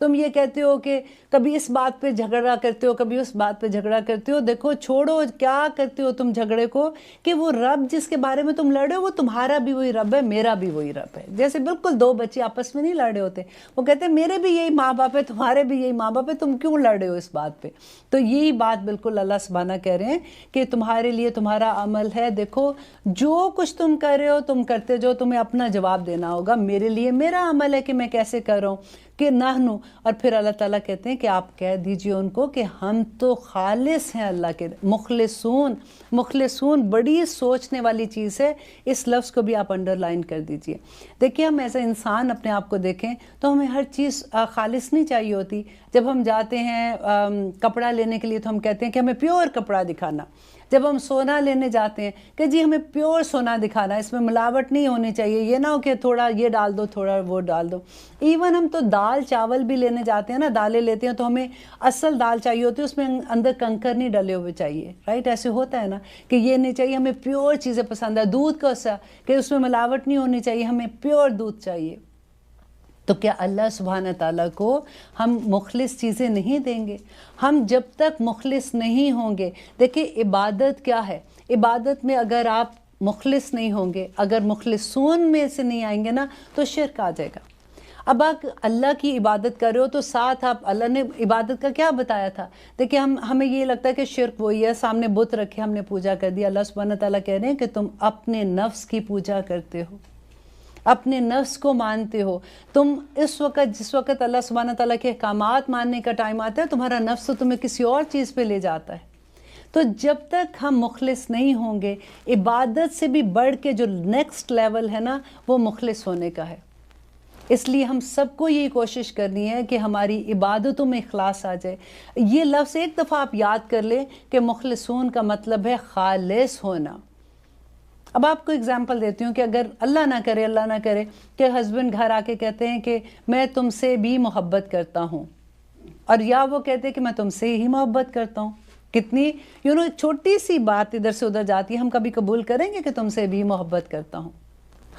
تم یہ کہتے ہو کہ کبھی اس بات پہ جھگڑا کرتے ہو، کبھی اس بات پہ جھگڑا کرتے ہو، دیکھو چھوڑو کیا کرتے ہو تم جھگڑے کو، کہ وہ رب جس کے بارے میں تم لڑ رہے ہو وہ تمہارا بھی وہی رب ہے، میرا بھی وہی رب ہے. جیسے بالکل دو بچے آپس میں نہیں لڑ رہے ہوتے، وہ کہتے ہیں میرے بھی یہی ماں باپ ہے، تمہارے بھی یہی ماں باپ ہے، تم کیوں لڑ رہے ہو اس بات پہ. تو یہی بات بالکل اللہ سبحانہ کہہ رہے ہیں کہ تمہارے لیے تمہارا عمل ہے، دیکھو جو کچھ تم کر رہے ہو تم کرتے جو، تمہیں اپنا جواب دینا ہوگا. میرے لیے میرا عمل ہے کہ میں کیسے کر رہا ہوں کہ نحنو، اور پھر اللہ تعالیٰ کہتے ہیں کہ آپ کہہ دیجئے ان کو کہ ہم تو خالص ہیں اللہ کے، مخلصون. مخلصون بڑی سوچنے والی چیز ہے، اس لفظ کو بھی آپ انڈر لائن کر دیجئے. دیکھیے ہم ایسا انسان اپنے آپ کو دیکھیں تو ہمیں ہر چیز خالص نہیں چاہیے ہوتی. جب ہم جاتے ہیں کپڑا لینے کے لیے تو ہم کہتے ہیں کہ ہمیں پیور کپڑا دکھانا. جب ہم سونا لینے جاتے ہیں کہ جی ہمیں پیور سونا دکھانا، اس میں ملاوٹ نہیں ہونی چاہیے، یہ نہ ہو کہ تھوڑا یہ ڈال دو تھوڑا وہ ڈال دو. ایون ہم تو دال چاول بھی لینے جاتے ہیں نا، دالیں لیتے ہیں تو ہمیں اصل دال چاہیے ہوتی ہے، اس میں اندر کنکر نہیں ڈلے ہوئے چاہیے، رائٹ؟ ایسے ہوتا ہے نا کہ یہ نہیں چاہیے، ہمیں پیور چیزیں پسند ہے. دودھ کا سا کہ اس میں ملاوٹ نہیں ہونی چاہیے، ہمیں پیور دودھ چاہیے. تو کیا اللہ سبحانہ تعالیٰ کو ہم مخلص چیزیں نہیں دیں گے؟ ہم جب تک مخلص نہیں ہوں گے، دیکھیں عبادت کیا ہے، عبادت میں اگر آپ مخلص نہیں ہوں گے، اگر مخلصون میں سے نہیں آئیں گے نا تو شرک آ جائے گا. اب آپ اللہ کی عبادت کر رہے ہو تو ساتھ آپ، اللہ نے عبادت کا کیا بتایا تھا؟ دیکھیں ہمیں یہ لگتا ہے کہ شرک وہی ہے، سامنے بت رکھے ہم نے پوجا کر دی. اللہ سبحانہ تعالیٰ کہہ رہے ہیں کہ تم اپنے نفس کی پوجا کرتے ہو، اپنے نفس کو مانتے ہو. تم اس وقت جس وقت اللہ سبحانہ تعالیٰ کے احکامات ماننے کا ٹائم آتا ہے، تمہارا نفس تو تمہیں کسی اور چیز پہ لے جاتا ہے. تو جب تک ہم مخلص نہیں ہوں گے، عبادت سے بھی بڑھ کے جو نیکسٹ لیول ہے نا وہ مخلص ہونے کا ہے. اس لیے ہم سب کو یہی کوشش کرنی ہے کہ ہماری عبادتوں میں اخلاص آ جائے. یہ لفظ ایک دفعہ آپ یاد کر لیں کہ مخلصون کا مطلب ہے خالص ہونا. اب آپ کو اگزامپل دیتی ہوں کہ اگر اللہ نہ کرے کہ ہسبینڈ گھر آ کے کہتے ہیں کہ میں تم سے بھی محبت کرتا ہوں، اور یا وہ کہتے ہیں کہ میں تم سے ہی محبت کرتا ہوں. کتنی چھوٹی سی بات ادھر سے ادھر جاتی ہے. ہم کبھی قبول کریں گے کہ تم سے بھی محبت کرتا ہوں؟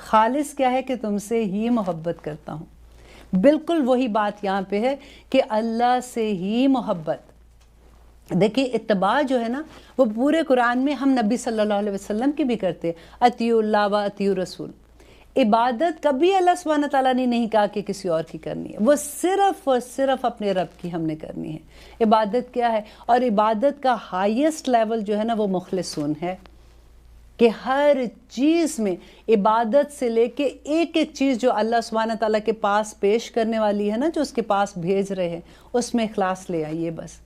خالص کیا ہے کہ تم سے ہی محبت کرتا ہوں. بالکل وہی بات یہاں پہ ہے کہ اللہ سے ہی محبت. دیکھیں اتباع جو ہے نا وہ پورے قرآن میں ہم نبی صلی اللہ علیہ وسلم کی بھی کرتے ہیں، اطیعوا اللہ و اطیعوا الرسول. عبادت کبھی اللہ سبحانہ تعالیٰ نے نہیں کہا کہ کسی اور کی کرنی ہے، وہ صرف اور صرف اپنے رب کی ہم نے کرنی ہے. عبادت کیا ہے؟ اور عبادت کا ہائیسٹ لیول جو ہے نا وہ مخلصون ہے، کہ ہر چیز میں عبادت سے لے کے ایک ایک چیز جو اللہ سبحانہ تعالیٰ کے پاس پیش کرنے والی ہے نا، جو اس کے پاس بھیج رہے ہیں، اس میں اخلاص لے آئیے بس،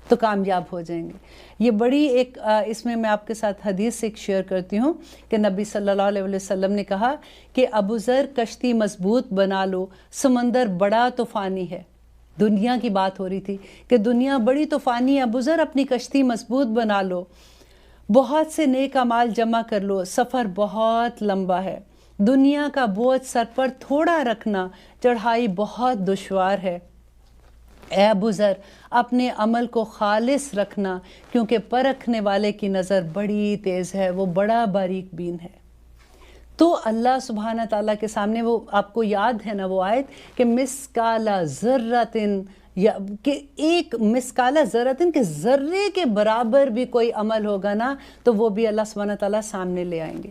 تو کامیاب ہو جائیں گے. یہ بڑی ایک اس میں آپ کے ساتھ حدیث ایک شیئر کرتی ہوں کہ نبی صلی اللہ علیہ وسلم نے کہا کہ ابو ذر کشتی مضبوط بنا لو، سمندر بڑا طوفانی ہے. دنیا کی بات ہو رہی تھی کہ دنیا بڑی طوفانی ہے، ابو ذر اپنی کشتی مضبوط بنا لو، بہت سے نیک اعمال جمع کر لو، سفر بہت لمبا ہے، دنیا کا بوجھ سر پر تھوڑا رکھنا، چڑھائی بہت دشوار ہے. اے ابو ذر اپنے عمل کو خالص رکھنا، کیونکہ پرکھنے والے کی نظر بڑی تیز ہے، وہ بڑا باریک بین ہے. تو اللہ سبحانہ تعالیٰ کے سامنے وہ آپ کو یاد ہے نا وہ آیت کہ مسکال ذرۃ، یا کہ ایک مسکال ذرۃ کہ ذرے کے برابر بھی کوئی عمل ہوگا نا تو وہ بھی اللہ سبحانہ تعالیٰ سامنے لے آئیں گے.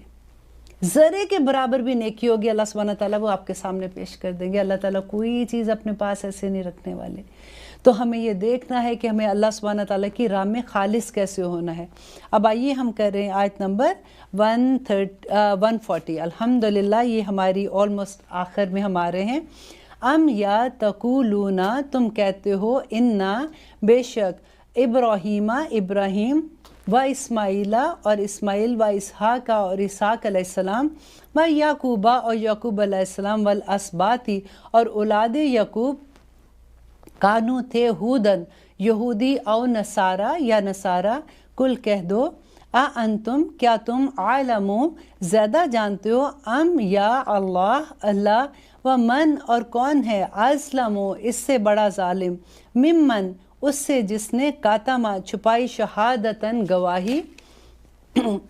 ذرے کے برابر بھی نیکی ہوگی، اللہ سبحانہ تعالیٰ وہ آپ کے سامنے پیش کر دیں گے. اللہ تعالیٰ کوئی چیز اپنے پاس ایسے نہیں رکھنے والے. تو ہمیں یہ دیکھنا ہے کہ ہمیں اللہ سبحانہ تعالیٰ کی راہ میں خالص کیسے ہونا ہے. اب آئیے ہم کر رہے ہیں آیت نمبر 140. الحمدللہ یہ ہماری آلموسٹ آخر میں ہم آ رہے ہیں. ام یا تقولون، تم کہتے ہو، انا بے شک ابراہیم و اسماعیلہ اور اسماعیل و اسحاق اور اسحاق علیہ السلام و یعقوبہ اور یعقوب علیہ السلام والاسباطی اور اولاد یعقوب کانو تھے ہودن یہودی او نصارہ یا نصارہ. کل کہہ دو انتم کیا تم عالمو زیادہ جانتے ہو، ام یا اللہ و من اور کون ہے ازلمو اس سے بڑا ظالم، ممن اس سے جس نے کاتما چھپائی شہادتاً گواہی،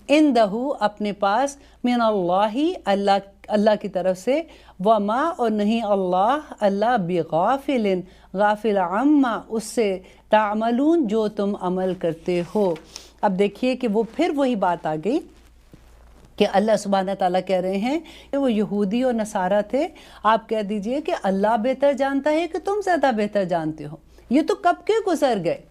اندہو اپنے پاس، من اللہ اللہ اللہ کی طرف سے، وما اور نہیں اللہ بغافل غافل عما اس سے تعملون جو تم عمل کرتے ہو۔ اب دیکھیے کہ وہ پھر وہی بات آ گئی کہ اللہ سبحانہ تعالیٰ کہہ رہے ہیں کہ وہ یہودی اور نصارہ تھے، آپ کہہ دیجئے کہ اللہ بہتر جانتا ہے کہ تم زیادہ بہتر جانتے ہو، یہ تو کب کے گزر گئے،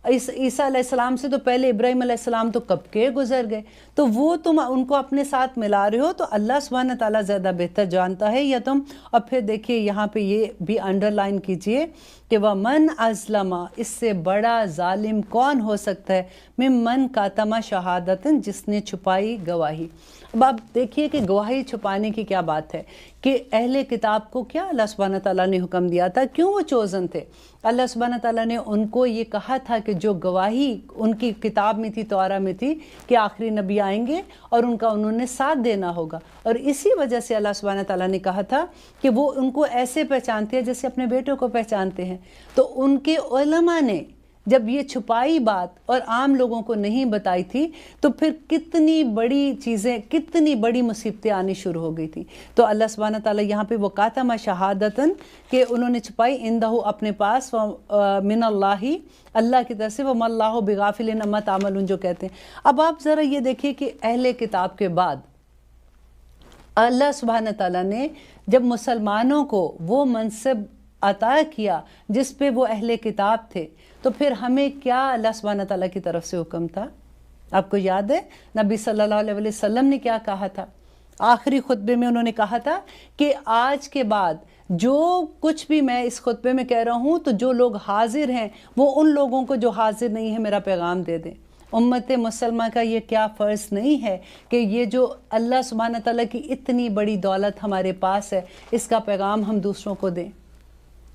عیسیٰ علیہ السلام سے تو پہلے ابراہیم علیہ السلام تو کب کے گزر گئے، تو وہ تم ان کو اپنے ساتھ ملا رہے ہو، تو اللہ سبحانہ تعالیٰ زیادہ بہتر جانتا ہے یا تم۔ اور پھر دیکھیے یہاں پہ یہ بھی انڈرلائن کیجئے کہ وَمَنْ أَظْلَمَ اس سے بڑا ظالم کون ہو سکتا ہے، مِمَّنْ كَتَمَ شَهَادَةً جس نے چھپائی گواہی۔ اب آپ دیکھیے کہ گواہی چھپانے کی کیا بات ہے کہ اہل کتاب کو کیا اللہ سبحانہ تعالیٰ نے حکم دیا تھا، کیوں وہ چوزن تھے؟ اللہ سبحانہ تعالیٰ نے ان کو یہ کہا تھا کہ جو گواہی ان کی کتاب میں تھی، تورا میں تھی، کہ آخری نبی آئیں گے اور ان کا انہوں نے ساتھ دینا ہوگا، اور اسی وجہ سے اللہ سبحانہ تعالیٰ نے کہا تھا کہ وہ ان کو ایسے پہچانتے ہیں جیسے اپنے بیٹوں کو پہچانتے ہیں۔ تو ان کے علماء نے جب یہ چھپائی بات اور عام لوگوں کو نہیں بتائی تھی تو پھر کتنی بڑی چیزیں، کتنی بڑی مصیبتیں آنی شروع ہو گئی تھی۔ تو اللہ سبحانہ تعالیٰ یہاں پہ وہ کاتمہ شہادتاً کہ انہوں نے چھپائی عندہ اپنے پاس، من اللہ اللہ کی طرف سے، وما اللہ بغافل عما تعملون جو کہتے ہیں۔ اب آپ ذرا یہ دیکھیے کہ اہل کتاب کے بعد اللہ سبحانہ تعالیٰ نے جب مسلمانوں کو وہ منصب عطا کیا جس پہ وہ اہل کتاب تھے، تو پھر ہمیں کیا اللہ سبحانہ تعالیٰ کی طرف سے حکم تھا؟ آپ کو یاد ہے نبی صلی اللہ علیہ وسلم نے کیا کہا تھا؟ آخری خطبے میں انہوں نے کہا تھا کہ آج کے بعد جو کچھ بھی میں اس خطبے میں کہہ رہا ہوں تو جو لوگ حاضر ہیں وہ ان لوگوں کو جو حاضر نہیں ہیں میرا پیغام دے دیں۔ امت مسلمہ کا یہ کیا فرض نہیں ہے کہ یہ جو اللہ سبحانہ تعالیٰ کی اتنی بڑی دولت ہمارے پاس ہے، اس کا پیغام ہم دوسروں کو دیں،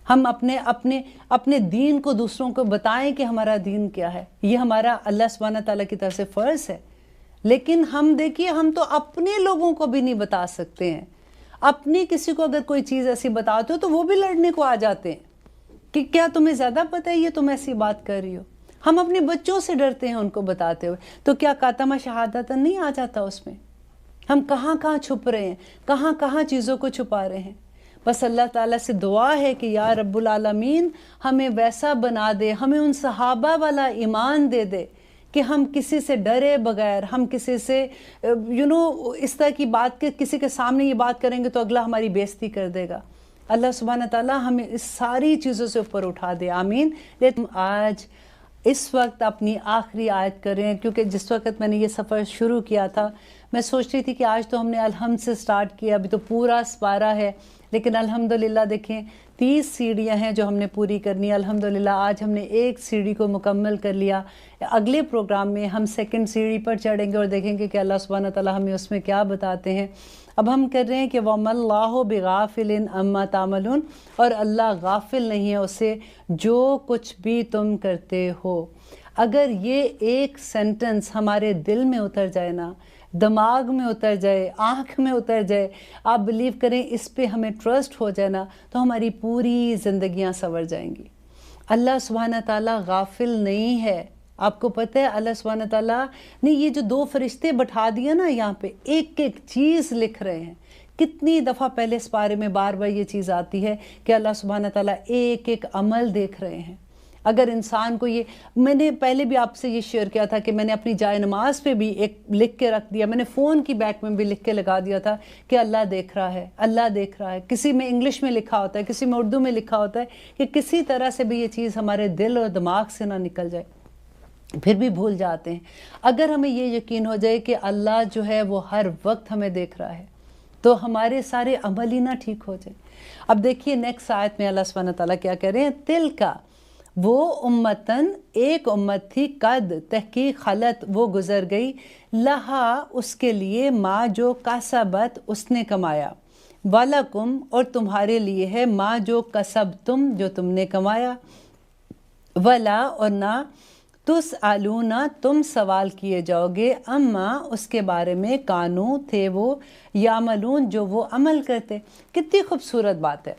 ہم اپنے دین کو دوسروں کو بتائیں کہ ہمارا دین کیا ہے۔ یہ ہمارا اللہ سبحانہ تعالیٰ کی طرف سے فرض ہے، لیکن ہم دیکھیے ہم تو اپنے لوگوں کو بھی نہیں بتا سکتے ہیں۔ اپنی کسی کو اگر کوئی چیز ایسی بتاتے ہو تو وہ بھی لڑنے کو آ جاتے ہیں کہ کیا تمہیں زیادہ پتہ ہے یہ تم ایسی بات کر رہی ہو۔ ہم اپنے بچوں سے ڈرتے ہیں ان کو بتاتے ہوئے، تو کیا کاتمہ شہادت نہیں آ جاتا اس میں؟ ہم کہاں کہاں چھپ رہے ہیں، کہاں کہاں چیزوں کو چھپا رہے ہیں۔ بس اللہ تعالیٰ سے دعا ہے کہ یا رب العالمین ہمیں ویسا بنا دے، ہمیں ان صحابہ والا ایمان دے دے کہ ہم کسی سے ڈرے بغیر، ہم کسی سے اس طرح کی بات کہ کسی کے سامنے یہ بات کریں گے تو اگلا ہماری بےزتی کر دے گا۔ اللہ سبحانہ تعالیٰ ہمیں اس ساری چیزوں سے اوپر اٹھا دے، آمین۔ لیکن آج اس وقت اپنی آخری آیت کریں، کیونکہ جس وقت میں نے یہ سفر شروع کیا تھا میں سوچ رہی تھی کہ آج تو ہم نے الحمد سے سٹارٹ کیا، ابھی تو پورا سپارہ ہے، لیکن الحمدللہ دیکھیں 30 سیڑھیاں ہیں جو ہم نے پوری کرنی ہے۔ الحمدللہ آج ہم نے ایک سیڑھی کو مکمل کر لیا۔ اگلے پروگرام میں ہم سیکنڈ سیڑھی پر چڑھیں گے اور دیکھیں گے کہ اللہ سبحانہ تعالیٰ ہمیں اس میں کیا بتاتے ہیں۔ اب ہم کر رہے ہیں کہ وَمَا اللَّهُ بِغَافِلٍ عَمَّا تَعْمَلُونَ، اور اللہ غافل نہیں ہے اسے جو کچھ بھی تم کرتے ہو۔ اگر یہ ایک سینٹنس ہمارے دل میں اتر جائے نا، دماغ میں اتر جائے، آنکھ میں اتر جائے، آپ بلیو کریں اس پہ ہمیں ٹرسٹ ہو جائے نا، تو ہماری پوری زندگیاں سنور جائیں گی۔ اللہ سبحانہ تعالیٰ غافل نہیں ہے۔ آپ کو پتہ ہے اللہ سبحانہ تعالیٰ نے یہ جو 2 فرشتے بٹھا دیا نا یہاں پہ، ایک ایک چیز لکھ رہے ہیں۔ کتنی دفعہ پہلے اس بارے میں بار بار یہ چیز آتی ہے کہ اللہ سبحانہ تعالیٰ ایک ایک عمل دیکھ رہے ہیں۔ اگر انسان کو یہ، میں نے پہلے بھی آپ سے یہ شیئر کیا تھا کہ میں نے اپنی جائے نماز پہ بھی ایک لکھ کے رکھ دیا، میں نے فون کی بیک میں بھی لکھ کے لگا دیا تھا کہ اللہ دیکھ رہا ہے، اللہ دیکھ رہا ہے۔ کسی میں انگلش میں لکھا ہوتا ہے، کسی میں اردو میں لکھا ہوتا ہے، کہ کسی طرح سے بھی یہ چیز ہمارے دل اور دماغ سے نہ نکل جائے، پھر بھی بھول جاتے ہیں۔ اگر ہمیں یہ یقین ہو جائے کہ اللہ جو ہے وہ ہر وقت ہمیں دیکھ رہا ہے تو ہمارے سارے عمل ہی نہ ٹھیک ہو جائے۔ اب دیکھیے نیکسٹ آیت میں اللہ سبحانہ تعالیٰ کیا کہہ رہے ہیں، تل کا وہ امتن ایک امت تھی، قد تحقیق خلط وہ گزر گئی، لہا اس کے لیے ما جو کسبت اس نے کمایا، وَلَكُمْ اور تمہارے لیے ہے ما جو کسبتم جو تم نے کمایا، ولا اور نہ تسألون تم سوال کیے جاؤ گے، اما اس کے بارے میں کانو تھے وہ یعملون جو وہ عمل کرتے۔ کتنی خوبصورت بات ہے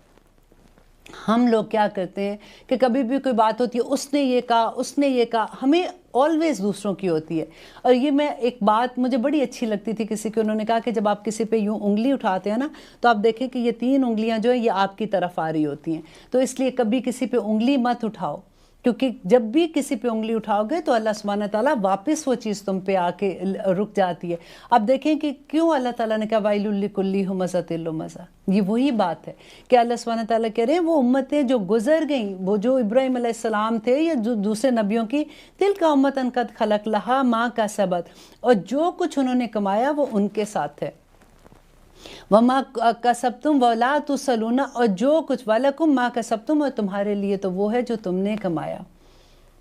ہم لوگ کیا کرتے ہیں کہ کبھی بھی کوئی بات ہوتی ہے، اس نے یہ کہا، اس نے یہ کہا، ہمیں آلویز دوسروں کی ہوتی ہے۔ اور یہ میں ایک بات مجھے بڑی اچھی لگتی تھی کسی کے، انہوں نے کہا کہ جب آپ کسی پہ یوں انگلی اٹھاتے ہیں نا تو آپ دیکھیں کہ یہ 3 انگلیاں جو ہیں یہ آپ کی طرف آ رہی ہوتی ہیں، تو اس لیے کبھی کسی پہ انگلی مت اٹھاؤ، کیونکہ جب بھی کسی پہ انگلی اٹھاؤ گے تو اللہ سبحانہ تعالیٰ واپس وہ چیز تم پہ آ کے رک جاتی ہے۔ اب دیکھیں کہ کیوں اللہ تعالیٰ نے کہا وَيْلٌ لِكُلِّ ہُمَزَةٍ لُمَزَةٍ، یہ وہی بات ہے کہ اللہ سبحانہ تعالیٰ کہہ رہے ہیں وہ امتیں جو گزر گئیں، وہ جو ابراہیم علیہ السلام تھے یا جو دوسرے نبیوں کی، تِلْكَ أُمَّةً قَدْ خَلَقْ لَهَا مَا كَسَبَتْ، اور جو کچھ انہوں نے کمایا وہ ان کے ساتھ ہے، وَمَا كَسَبْتُمْ وَلَا تُسْأَلُونَ، اور جو کچھ وَلَكُمْ مَا كَسَبْتُمْ، اور تمہارے لیے تو وہ ہے جو تم نے کمایا۔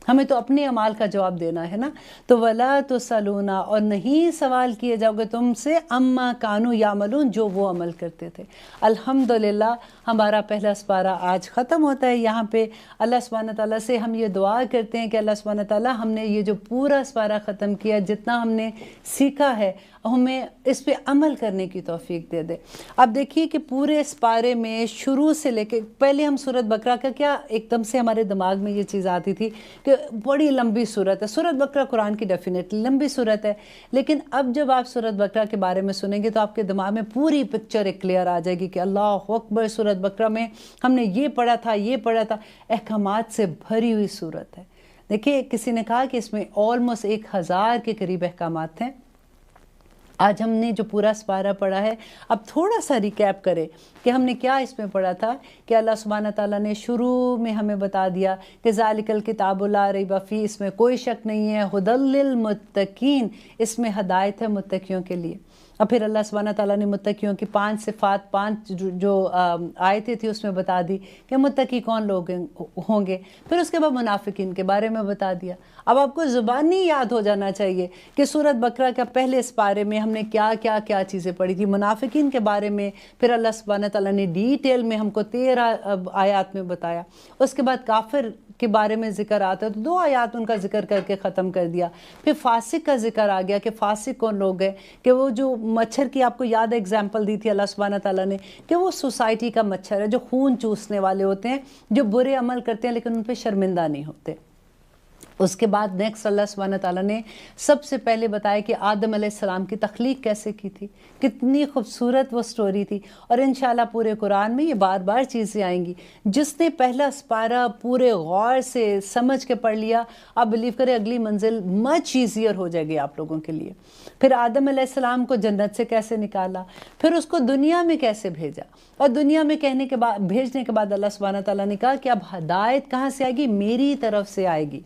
ہمیں تو اپنے اعمال کا جواب دینا ہے نا، تو وَلَا تُسْأَلُونَ، اور نہیں سوال کیے جاؤ گے تم سے، أَمَّا كَانُوا يَعْمَلُونَ، جو وہ عمل کرتے تھے۔ الحمدللہ ہمارا پہلا سپارہ آج ختم ہوتا ہے یہاں پہ۔ اللہ سبحانہ تعالیٰ سے ہم یہ دعا کرتے ہیں کہ اللہ سبحانہ تعالیٰ ہم نے یہ جو پورا سپارہ ختم کیا، جتنا ہم نے سیکھا ہے ہمیں اس پہ عمل کرنے کی توفیق دے دے۔ اب دیکھیے کہ پورے سپارے میں شروع سے لے کے پہلے ہم سورۃ بقرہ کا کیا ایک دم سے ہمارے دماغ میں یہ چیز آتی تھی کہ بڑی لمبی سورت ہے، سورۃ بقرہ قرآن کی ڈیفینیٹلی لمبی سورت ہے، لیکن اب جب آپ سورۃ بقرہ کے بارے میں سنیں گے تو آپ کے دماغ میں پوری پکچر ایک کلیئر آ جائے گی کہ اللہ اکبر، سورۃ بقرہ میں ہم نے یہ پڑھا تھا، یہ پڑھا تھا، احکامات سے بھری ہوئی سورت ہے۔ دیکھیے کسی نے کہا کہ اس میں آلموسٹ 1000 کے قریب احکامات ہیں۔ آج ہم نے جو پورا سپارہ پڑھا ہے، اب تھوڑا سا ریکیپ کریں کہ ہم نے کیا اس میں پڑھا تھا کہ اللہ سبحانہ تعالیٰ نے شروع میں ہمیں بتا دیا کہ ذالک الکتاب لا ریب فیہ، اس میں کوئی شک نہیں ہے، ھدی للمتقین، اس میں ہدایت ہے متقیوں کے لیے۔ اور پھر اللہ سبحانہ تعالیٰ نے متقیوں کی 5 صفات، 5 جو آیتیں تھی اس میں بتا دی کہ متقی کون لوگ ہوں گے۔ پھر اس کے بعد منافقین کے بارے میں بتا دیا۔ اب آپ کو زبانی یاد ہو جانا چاہیے کہ سورۃ بقرہ کا پہلے سپارے میں ہم نے کیا چیزیں پڑھی تھی منافقین کے بارے میں، پھر اللہ سبحانہ تعالیٰ نے ڈیٹیل میں ہم کو 13 آیات میں بتایا۔ اس کے بعد کافر کے بارے میں ذکر آتا ہے تو 2 آیات ان کا ذکر کر کے ختم کر دیا۔ پھر فاسق کا ذکر آ گیا کہ فاسق کون لوگ ہیں، کہ وہ جو مچھر کی آپ کو یاد ایگزامپل دی تھی اللہ سبحانہ تعالیٰ نے کہ وہ سوسائٹی کا مچھر ہے جو خون چوسنے والے ہوتے ہیں، جو برے عمل کرتے ہیں لیکن ان پہ شرمندہ نہیں ہوتے۔ اس کے بعد نیکسٹ اللہ سبحانہ تعالیٰ نے سب سے پہلے بتایا کہ آدم علیہ السلام کی تخلیق کیسے کی تھی، کتنی خوبصورت وہ سٹوری تھی، اور انشاءاللہ پورے قرآن میں یہ بار بار چیزیں آئیں گی۔ جس نے پہلا سپارہ پورے غور سے سمجھ کے پڑھ لیا، آپ بلیو کریں اگلی منزل مچ ایزیئر ہو جائے گی آپ لوگوں کے لیے۔ پھر آدم علیہ السلام کو جنت سے کیسے نکالا، پھر اس کو دنیا میں کیسے بھیجا، اور دنیا میں بھیجنے کے بعد اللہ سبحانہ تعالیٰ نے کہا کہ اب ہدایت کہاں سے آئے گی، میری طرف سے آئے گی۔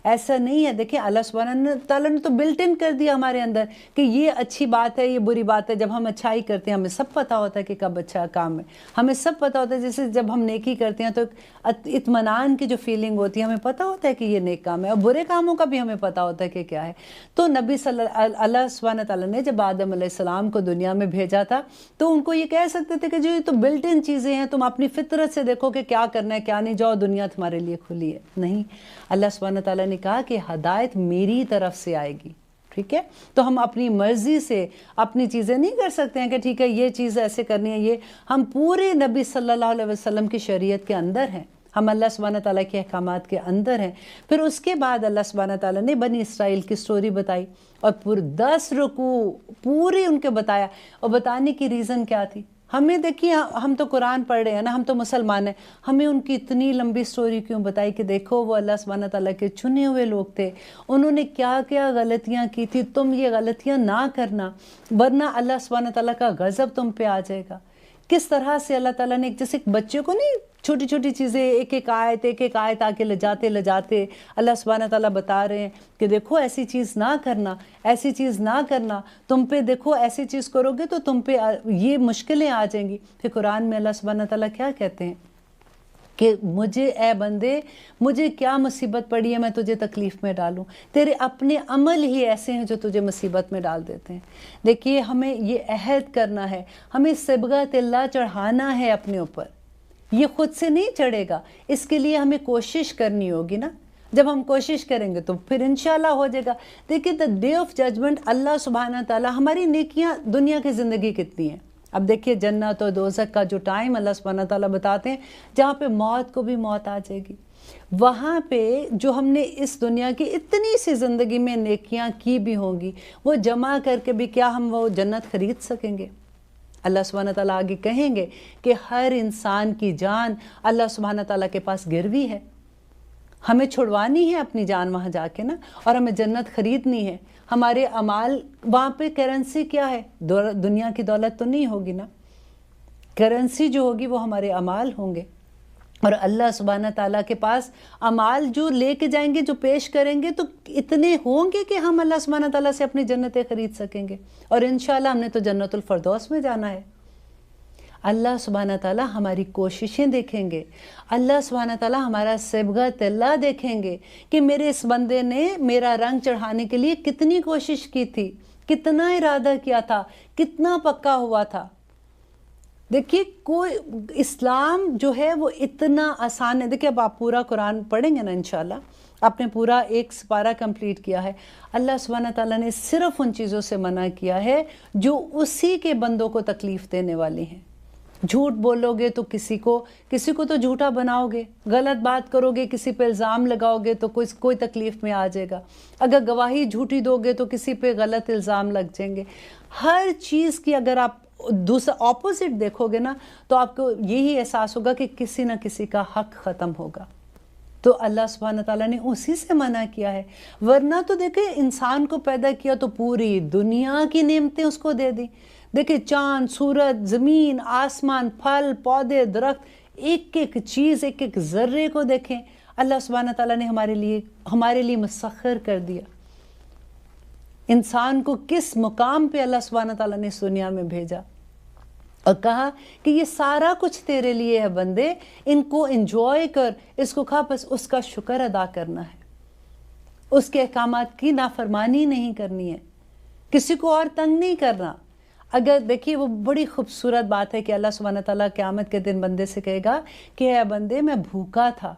ایسا نہیں ہے، دیکھیں اللہ سبحانہ تعالیٰ نے تو بلٹ ان کر دیا ہمارے اندر کہ یہ اچھی بات ہے، یہ بری بات ہے۔ جب ہم اچھائی کرتے ہیں ہمیں سب پتہ ہوتا ہے کہ کب اچھا کام ہے، ہمیں سب پتہ ہوتا ہے۔ جیسے جب ہم نیکی کرتے ہیں تو اطمینان کی جو فیلنگ ہوتی ہے ہمیں پتہ ہوتا ہے کہ یہ نیک کام ہے، اور برے کاموں کا بھی ہمیں پتہ ہوتا ہے کہ کیا ہے۔ تو نبی اللہ سبحانہ تعالیٰ نے جب آدم علیہ السلام کو دنیا میں بھیجا تھا تو ان کو یہ کہہ سکتے تھے کہ جو یہ تو بلٹ ان چیزیں ہیں، تم اپنی فطرت سے دیکھو کہ کیا کرنا ہے کیا نہیں، جاؤ دنیا تمہارے لیے کھلی ہے۔ نہیں، اللہ سبحانہ تعالیٰ نے کہا کہ ہدایت میری طرف سے آئے گی، ٹھیک ہے؟ تو ہم اپنی مرضی سے اپنی چیزیں نہیں کر سکتے ہیں کہ ٹھیک ہے یہ چیز ایسے کرنی ہے، یہ ہم پورے نبی صلی اللہ علیہ وسلم کی شریعت کے اندر ہیں، ہم اللہ سبحانہ تعالیٰ کے احکامات کے اندر ہیں۔ پھر اس کے بعد اللہ سبحانہ تعالیٰ نے بنی اسرائیل کی سٹوری بتائی، اور پورے 10 رکوع پورے ان کے بتایا، اور بتانے کی ریزن کیا تھی۔ ہمیں دیکھیے ہم تو قرآن پڑھ رہے ہیں نا، ہم تو مسلمان ہیں، ہمیں ان کی اتنی لمبی سٹوری کیوں بتائی کہ دیکھو وہ اللہ سبحانہ تعالیٰ کے چنے ہوئے لوگ تھے، انہوں نے کیا کیا غلطیاں کی تھی، تم یہ غلطیاں نہ کرنا ورنہ اللہ سبحانہ تعالیٰ کا غضب تم پہ آ جائے گا۔ کس طرح سے اللہ تعالیٰ نے جیسے ایک بچے کو نہیں چھوٹی چھوٹی چیزیں ایک ایک آیت آ کے لجاتے اللہ سبحانہ تعالیٰ بتا رہے ہیں کہ دیکھو ایسی چیز نہ کرنا، ایسی چیز نہ کرنا، تم پہ دیکھو ایسی چیز کرو گے تو تم پہ یہ مشکلیں آ جائیں گی۔ پھر قرآن میں اللہ سبحانہ تعالیٰ کیا کہتے ہیں کہ مجھے اے بندے مجھے کیا مصیبت پڑی ہے میں تجھے تکلیف میں ڈالوں، تیرے اپنے عمل ہی ایسے ہیں جو تجھے مصیبت میں ڈال دیتے ہیں۔ دیکھیے ہمیں یہ عہد کرنا ہے، ہمیں صبغۃ اللہ چڑھانا ہے اپنے اوپر، یہ خود سے نہیں چڑھے گا، اس کے لیے ہمیں کوشش کرنی ہوگی نا۔ جب ہم کوشش کریں گے تو پھر انشاءاللہ ہو جائے گا۔ دیکھیے دا ڈے آف ججمنٹ اللہ سبحانہ تعالیٰ، ہماری نیکیاں دنیا کی زندگی کتنی ہے، اب دیکھیے جنت اور دوزخ کا جو ٹائم اللہ سبحانہ تعالیٰ بتاتے ہیں، جہاں پہ موت کو بھی موت آ جائے گی، وہاں پہ جو ہم نے اس دنیا کی اتنی سی زندگی میں نیکیاں کی بھی ہوں گی، وہ جمع کر کے بھی کیا ہم وہ جنت خرید سکیں گے؟ اللہ سبحانہ تعالیٰ آگے کہیں گے کہ ہر انسان کی جان اللہ سبحانہ تعالیٰ کے پاس گروی ہے، ہمیں چھڑوانی ہے اپنی جان وہاں جا کے نا، اور ہمیں جنت خریدنی ہے۔ ہمارے اعمال، وہاں پہ کرنسی کیا ہے؟ دنیا کی دولت تو نہیں ہوگی نا، کرنسی جو ہوگی وہ ہمارے اعمال ہوں گے، اور اللہ سبحانہ تعالیٰ کے پاس اعمال جو لے کے جائیں گے، جو پیش کریں گے، تو اتنے ہوں گے کہ ہم اللہ سبحانہ تعالیٰ سے اپنی جنتیں خرید سکیں گے، اور انشاءاللہ ہم نے تو جنت الفردوس میں جانا ہے۔ اللہ سبحانہ تعالیٰ ہماری کوششیں دیکھیں گے، اللہ سبحانہ تعالیٰ ہمارا صبغۃ اللہ دیکھیں گے کہ میرے اس بندے نے میرا رنگ چڑھانے کے لیے کتنی کوشش کی تھی، کتنا ارادہ کیا تھا، کتنا پکا ہوا تھا۔ دیکھیے کوئی اسلام جو ہے وہ اتنا آسان ہے۔ دیکھیے اب آپ پورا قرآن پڑھیں گے نا انشاءاللہ، آپ نے پورا ایک سپارہ کمپلیٹ کیا ہے، اللہ سبحانہ تعالیٰ نے صرف ان چیزوں سے منع کیا ہے جو اسی کے بندوں کو تکلیف دینے والی ہیں۔ جھوٹ بولو گے تو کسی کو تو جھوٹا بناؤ گے، غلط بات کرو گے، کسی پہ الزام لگاؤ گے تو کوئی تکلیف میں آ جائے گا، اگر گواہی جھوٹی دو گے تو کسی پہ غلط الزام لگ جائیں گے۔ ہر چیز کی اگر آپ دوسرا اپوزٹ دیکھو گے نا تو آپ کو یہی احساس ہوگا کہ کسی نہ کسی کا حق ختم ہوگا۔ تو اللہ سبحانہ تعالیٰ نے اسی سے منع کیا ہے، ورنہ تو دیکھیں انسان کو پیدا کیا تو پوری دنیا کی نعمتیں اس کو دے دی۔ دیکھیں چاند، سورج، زمین، آسمان، پھل، پودے، درخت، ایک ایک چیز، ایک ایک ذرے کو دیکھیں اللہ سبحانہ تعالیٰ نے ہمارے لیے مسخر کر دیا۔ انسان کو کس مقام پہ اللہ سبحانہ تعالیٰ نے اس دنیا میں بھیجا اور کہا کہ یہ سارا کچھ تیرے لیے ہے بندے، ان کو انجوائے کر، اس کو کھا، بس اس کا شکر ادا کرنا ہے، اس کے احکامات کی نافرمانی نہیں کرنی ہے، کسی کو اور تنگ نہیں کرنا۔ اگر دیکھیے وہ بڑی خوبصورت بات ہے کہ اللہ سبحانہ تعالیٰ قیامت کے دن بندے سے کہے گا کہ اے بندے میں بھوکا تھا،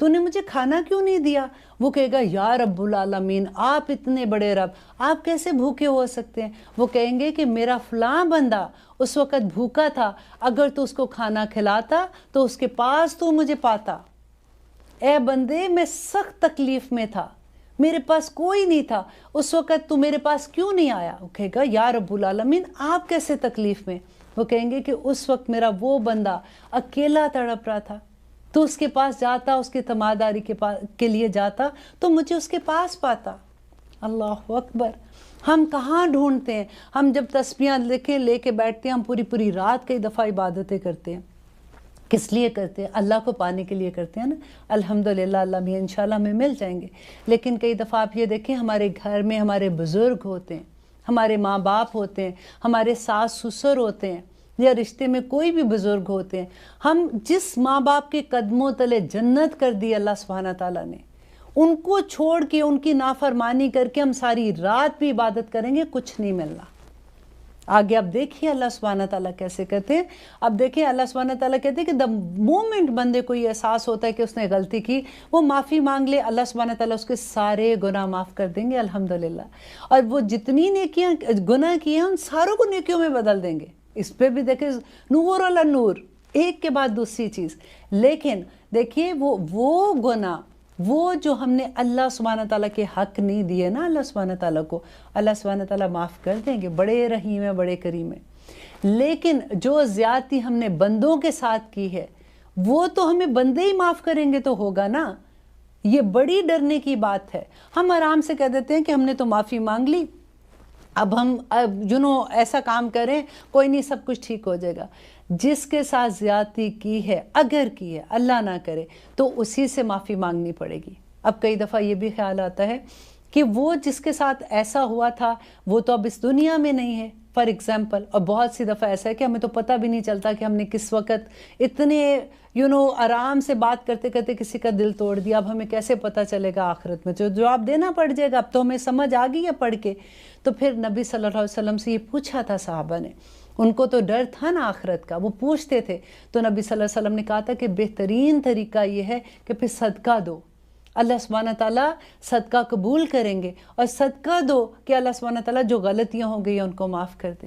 تو نے مجھے کھانا کیوں نہیں دیا؟ وہ کہے گا یا رب العالمین، آپ اتنے بڑے رب، آپ کیسے بھوکے ہو سکتے ہیں؟ وہ کہیں گے کہ میرا فلاں بندہ اس وقت بھوکا تھا، اگر تو اس کو کھانا کھلاتا تو اس کے پاس تو مجھے پاتا۔ اے بندے میں سخت تکلیف میں تھا، میرے پاس کوئی نہیں تھا، اس وقت تو میرے پاس کیوں نہیں آیا؟ وہ کہے گا یا رب العالمین، آپ کیسے تکلیف میں؟ وہ کہیں گے کہ اس وقت میرا وہ بندہ اکیلا تڑپ رہا تھا، تو اس کے پاس جاتا، اس کی تماداری کے لیے جاتا تو مجھے اس کے پاس پاتا۔ اللہ اکبر! ہم کہاں ڈھونڈتے ہیں؟ ہم جب تسبیحاں لے کے بیٹھتے ہیں، ہم پوری رات کئی دفعہ عبادتیں کرتے ہیں، کس لیے کرتے ہیں؟ اللہ کو پانے کے لیے کرتے ہیں نا۔ الحمدللہ اللہ بھی انشاءاللہ ہمیں مل جائیں گے، لیکن کئی دفعہ آپ یہ دیکھیں ہمارے گھر میں ہمارے بزرگ ہوتے ہیں، ہمارے ماں باپ ہوتے ہیں، ہمارے ساس سسر ہوتے ہیں، یا رشتے میں کوئی بھی بزرگ ہوتے ہیں، ہم جس ماں باپ کے قدموں تلے جنت کر دی اللہ سبحانہ تعالیٰ نے، ان کو چھوڑ کے ان کی نافرمانی کر کے ہم ساری رات بھی عبادت کریں گے، کچھ نہیں ملنا۔ آگے اب دیکھیے اللہ سبحانہ تعالیٰ کیسے کہتے ہیں۔ اب دیکھیں اللہ سبحانہ تعالیٰ کہتے ہیں کہ the moment بندے کو یہ احساس ہوتا ہے کہ اس نے غلطی کی، وہ معافی مانگ لے، اللہ سبحانہ تعالیٰ اس کے سارے گناہ معاف کر دیں گے الحمدللہ، اور وہ جتنی نیکیاں گناہ کیے ہیں ان ساروں کو نیکیوں میں بدل دیں گے۔ اس پہ بھی دیکھیں نور علی نور، ایک کے بعد دوسری چیز۔ لیکن دیکھیے وہ گناہ، وہ جو ہم نے اللہ سبحانہ تعالیٰ کے حق نہیں دیے نا اللہ سبحانہ تعالیٰ کو، اللہ سبحانہ تعالیٰ معاف کر دیں گے، بڑے رحیم ہیں، بڑے کریم ہیں۔ لیکن جو زیادتی ہم نے بندوں کے ساتھ کی ہے وہ تو ہمیں بندے ہی معاف کریں گے تو ہوگا نا۔ یہ بڑی ڈرنے کی بات ہے۔ ہم آرام سے کہہ دیتے ہیں کہ ہم نے تو معافی مانگ لی، اب ہم ایسا کام کریں، کوئی نہیں، سب کچھ ٹھیک ہو جائے گا۔ جس کے ساتھ زیادتی کی ہے، اگر کی ہے، اللہ نہ کرے، تو اسی سے معافی مانگنی پڑے گی۔ اب کئی دفعہ یہ بھی خیال آتا ہے کہ وہ جس کے ساتھ ایسا ہوا تھا وہ تو اب اس دنیا میں نہیں ہے، فار ایگزامپل، اور بہت سی دفعہ ایسا ہے کہ ہمیں تو پتہ بھی نہیں چلتا کہ ہم نے کس وقت اتنے آرام سے بات کرتے کرتے کسی کا دل توڑ دیا۔ اب ہمیں کیسے پتہ چلے گا آخرت میں؟ جو جواب دینا پڑ جائے گا، اب تو ہمیں سمجھ آ گئی ہے پڑھ کے۔ تو پھر نبی صلی اللہ علیہ وسلم سے یہ پوچھا تھا صحابہ نے، ان کو تو ڈر تھا نا آخرت کا، وہ پوچھتے تھے، تو نبی صلی اللہ علیہ وسلم نے کہا تھا کہ بہترین طریقہ یہ ہے کہ پھر صدقہ دو، اللہ سبحانہ تعالیٰ صدقہ قبول کریں گے، اور صدقہ دو کہ اللہ سبحانہ تعالیٰ جو غلطیاں ہوں گئی ان کو معاف کر دے۔